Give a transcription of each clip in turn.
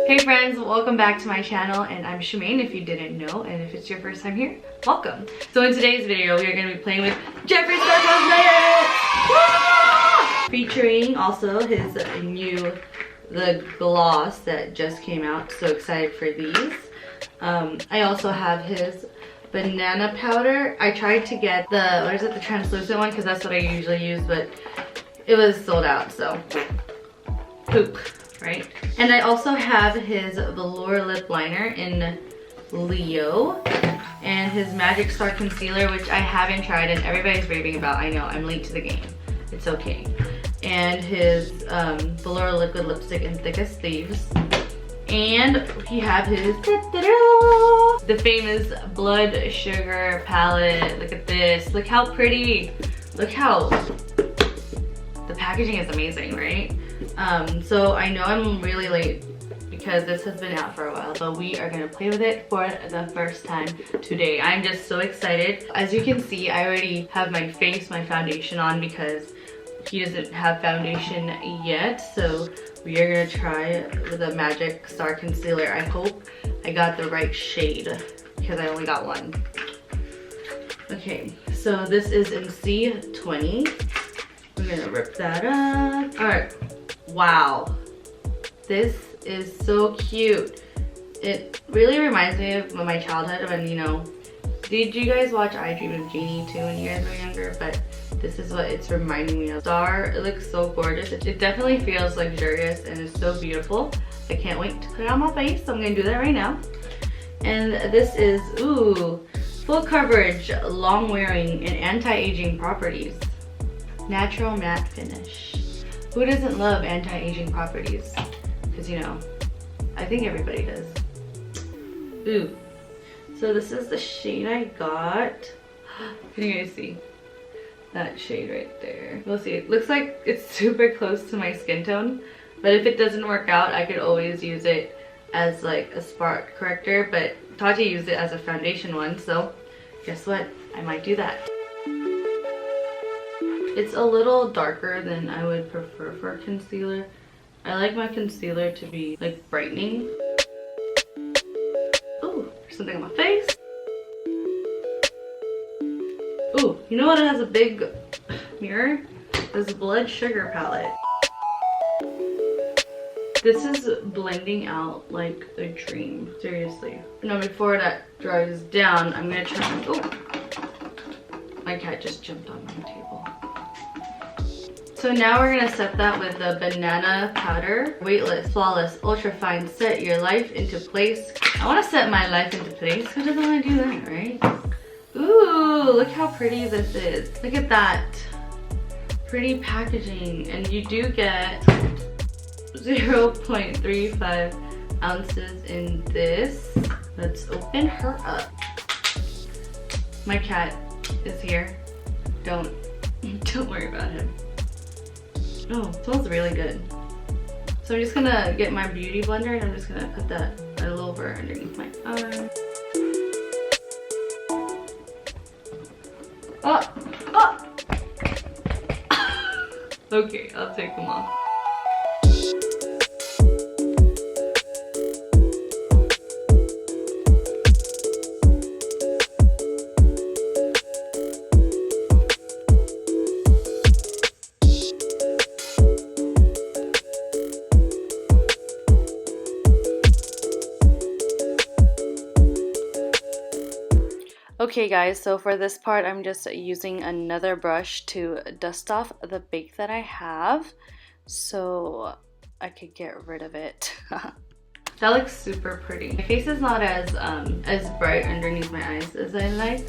Hey friends, welcome back to my channel, and I'm Shemaine if you didn't know, and if it's your first time here, welcome. So in today's video, we are going to be playing with Jeffree Star Cosmetics! Featuring also his the gloss that just came out. So excited for these. I also have his banana powder. I tried to get the translucent one because that's what I usually use, but it was sold out, so poop. Right? And I also have his velour lip liner in Leo and his Magic Star concealer, which I haven't tried and everybody's raving about. I know, I'm late to the game. It's okay. And his velour liquid lipstick in Thickest Thieves. And we have his the famous Blood Sugar palette. Look at this. Look how pretty. Look how the packaging is amazing, right? So I know I'm really late because this has been out for a while, but we are gonna play with it for the first time today. I'm just so excited. As you can see, I already have my foundation on because he doesn't have foundation yet. So we are gonna try with a Magic Star concealer. I hope I got the right shade because I only got one. Okay, so this is in C20. I'm gonna rip that up. All right. Wow, this is so cute. It really reminds me of my childhood when, you know, did you guys watch I Dream of Jeannie too when you guys were younger? But this is what it's reminding me of. Star, it looks so gorgeous. It definitely feels luxurious and is so beautiful. I can't wait to put it on my face, so I'm gonna do that right now. And this is, ooh, full coverage, long wearing, and anti-aging properties. Natural matte finish. Who doesn't love anti-aging properties? Because, you know, I think everybody does. Ooh. So this is the shade I got. Can you guys see? That shade right there. We'll see. It looks like it's super close to my skin tone. But if it doesn't work out, I could always use it as like a spot corrector. But Tati used it as a foundation one. So guess what? I might do that. It's a little darker than I would prefer for concealer. I like my concealer to be like brightening. Ooh, there's something on my face. Ooh, you know what has a big mirror? This Blood Sugar palette. This is blending out like a dream, seriously. Now before that dries down, I'm gonna try, oh, my cat just jumped on my table. So now we're gonna set that with the banana powder. Weightless, flawless, ultra fine. Set your life into place. I wanna set my life into place. Who doesn't wanna do that, right? Ooh, look how pretty this is. Look at that. Pretty packaging. And you do get 0.35 ounces in this. Let's open her up. My cat is here. Don't worry about him. Oh, it smells really good. So I'm just gonna get my beauty blender and I'm just gonna put that a little over underneath my arm. Oh! Oh! Okay, I'll take them off. Okay guys, so for this part I'm just using another brush to dust off the bake that I have so I could get rid of it. That looks super pretty. My face is not as bright underneath my eyes as I like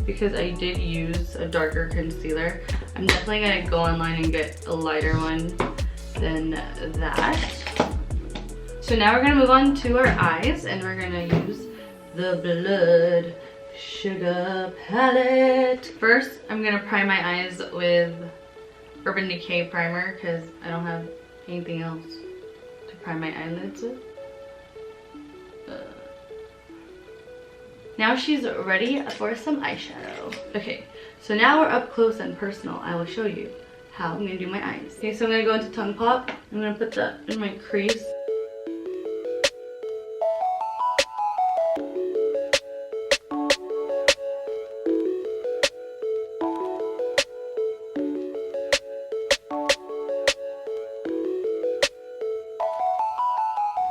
because I did use a darker concealer. I'm definitely gonna go online and get a lighter one than that. So now we're gonna move on to our eyes and we're gonna use the Blood Sugar palette. First, I'm gonna prime my eyes with Urban Decay primer because I don't have anything else to prime my eyelids with. Now she's ready for some eyeshadow. Okay, so now we're up close and personal. I will show you how I'm gonna do my eyes. Okay, so I'm gonna go into Tongue Pop. I'm gonna put that in my crease.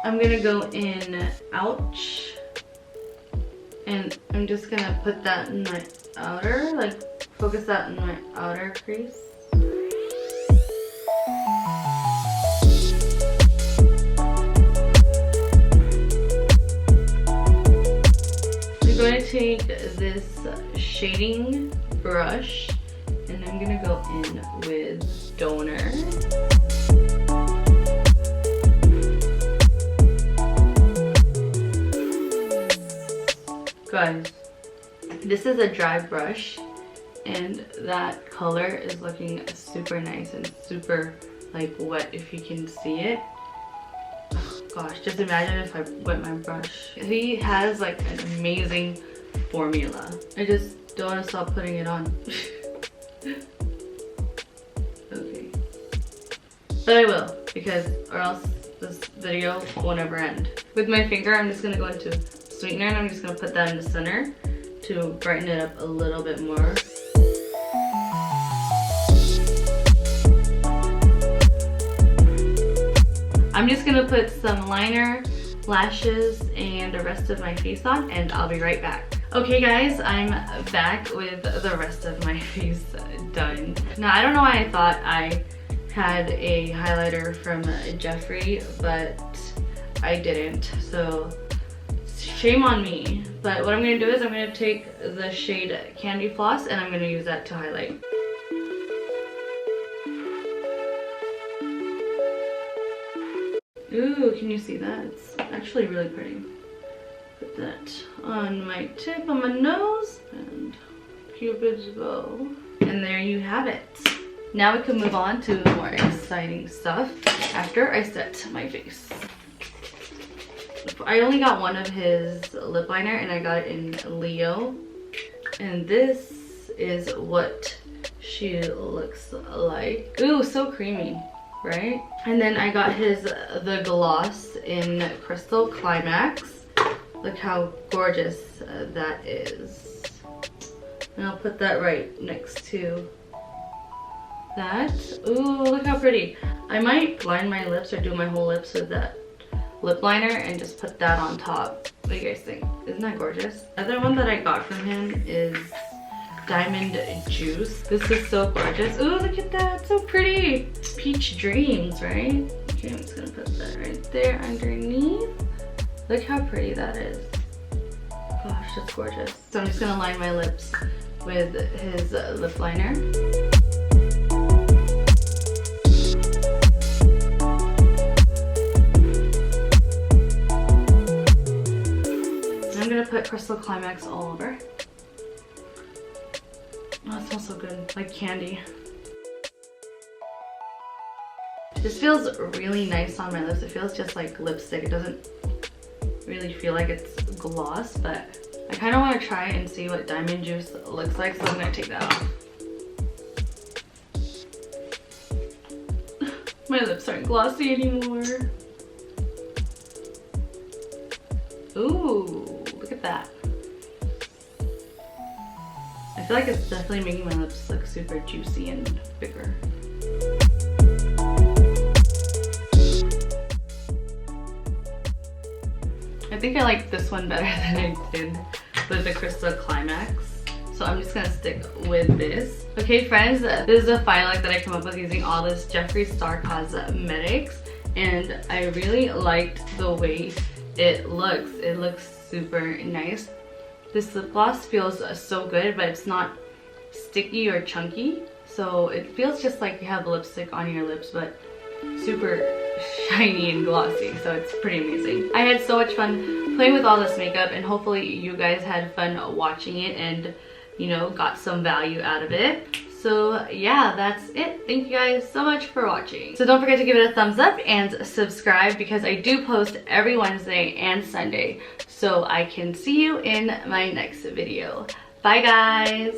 I'm gonna go in Ouch, and I'm just gonna put that in my outer, like focus that in my outer crease. I'm going to take this shading brush and I'm gonna go in with Donor. Guys, this is a dry brush and that color is looking super nice and super like wet if you can see it. Oh, gosh, just imagine if I wet my brush. He has like an amazing formula. I just don't want to stop putting it on. Okay. But I will, because or else this video won't ever end. With my finger, I'm just gonna go into sweetener and I'm just gonna put that in the center to brighten it up a little bit more. I'm just gonna put some liner, lashes, and the rest of my face on, and I'll be right back. Okay guys, I'm back with the rest of my face done. Now I don't know why I thought I had a highlighter from Jeffree, but I didn't, so shame on me. But what I'm gonna do is I'm gonna take the shade Candy Floss and I'm gonna use that to highlight. Ooh, can you see that? It's actually really pretty. Put that on my tip of my nose and Cupid's bow. And there you have it. Now we can move on to more exciting stuff after I set my face. I only got one of his lip liner and I got it in Leo. And this is what she looks like. Ooh, so creamy, right? And then I got the gloss in Crystal Climax. Look how gorgeous that is. And I'll put that right next to that. Ooh, look how pretty. I might line my lips or do my whole lips with that lip liner and just put that on top. What do you guys think? Isn't that gorgeous? The other one that I got from him is Diamond Juice. This is so gorgeous. Ooh, look at that, so pretty. Peach Dreams, right? Okay, I'm just gonna put that right there underneath. Look how pretty that is. Gosh, that's gorgeous. So I'm just gonna line my lips with his lip liner. I'm gonna put Crystal Climax all over. Oh, it smells so good, like candy. This feels really nice on my lips. It feels just like lipstick. It doesn't really feel like it's gloss, but I kind of want to try and see what Diamond Juice looks like, so I'm gonna take that off. My lips aren't glossy anymore. Ooh, look at that. I feel like it's definitely making my lips look super juicy and bigger. I think I like this one better than I did with the Crystal Climax. So I'm just gonna stick with this. Okay friends, this is a final look that I came up with using all this Jeffree Star Cosmetics. And I really liked the way it looks. It looks super nice. This lip gloss feels so good, but it's not sticky or chunky. So it feels just like you have lipstick on your lips, but super shiny and glossy. So it's pretty amazing. I had so much fun playing with all this makeup, and hopefully you guys had fun watching it and, you know, got some value out of it. So yeah, that's it. Thank you guys so much for watching. So don't forget to give it a thumbs up and subscribe, because I do post every Wednesday and Sunday. So I can see you in my next video. Bye guys.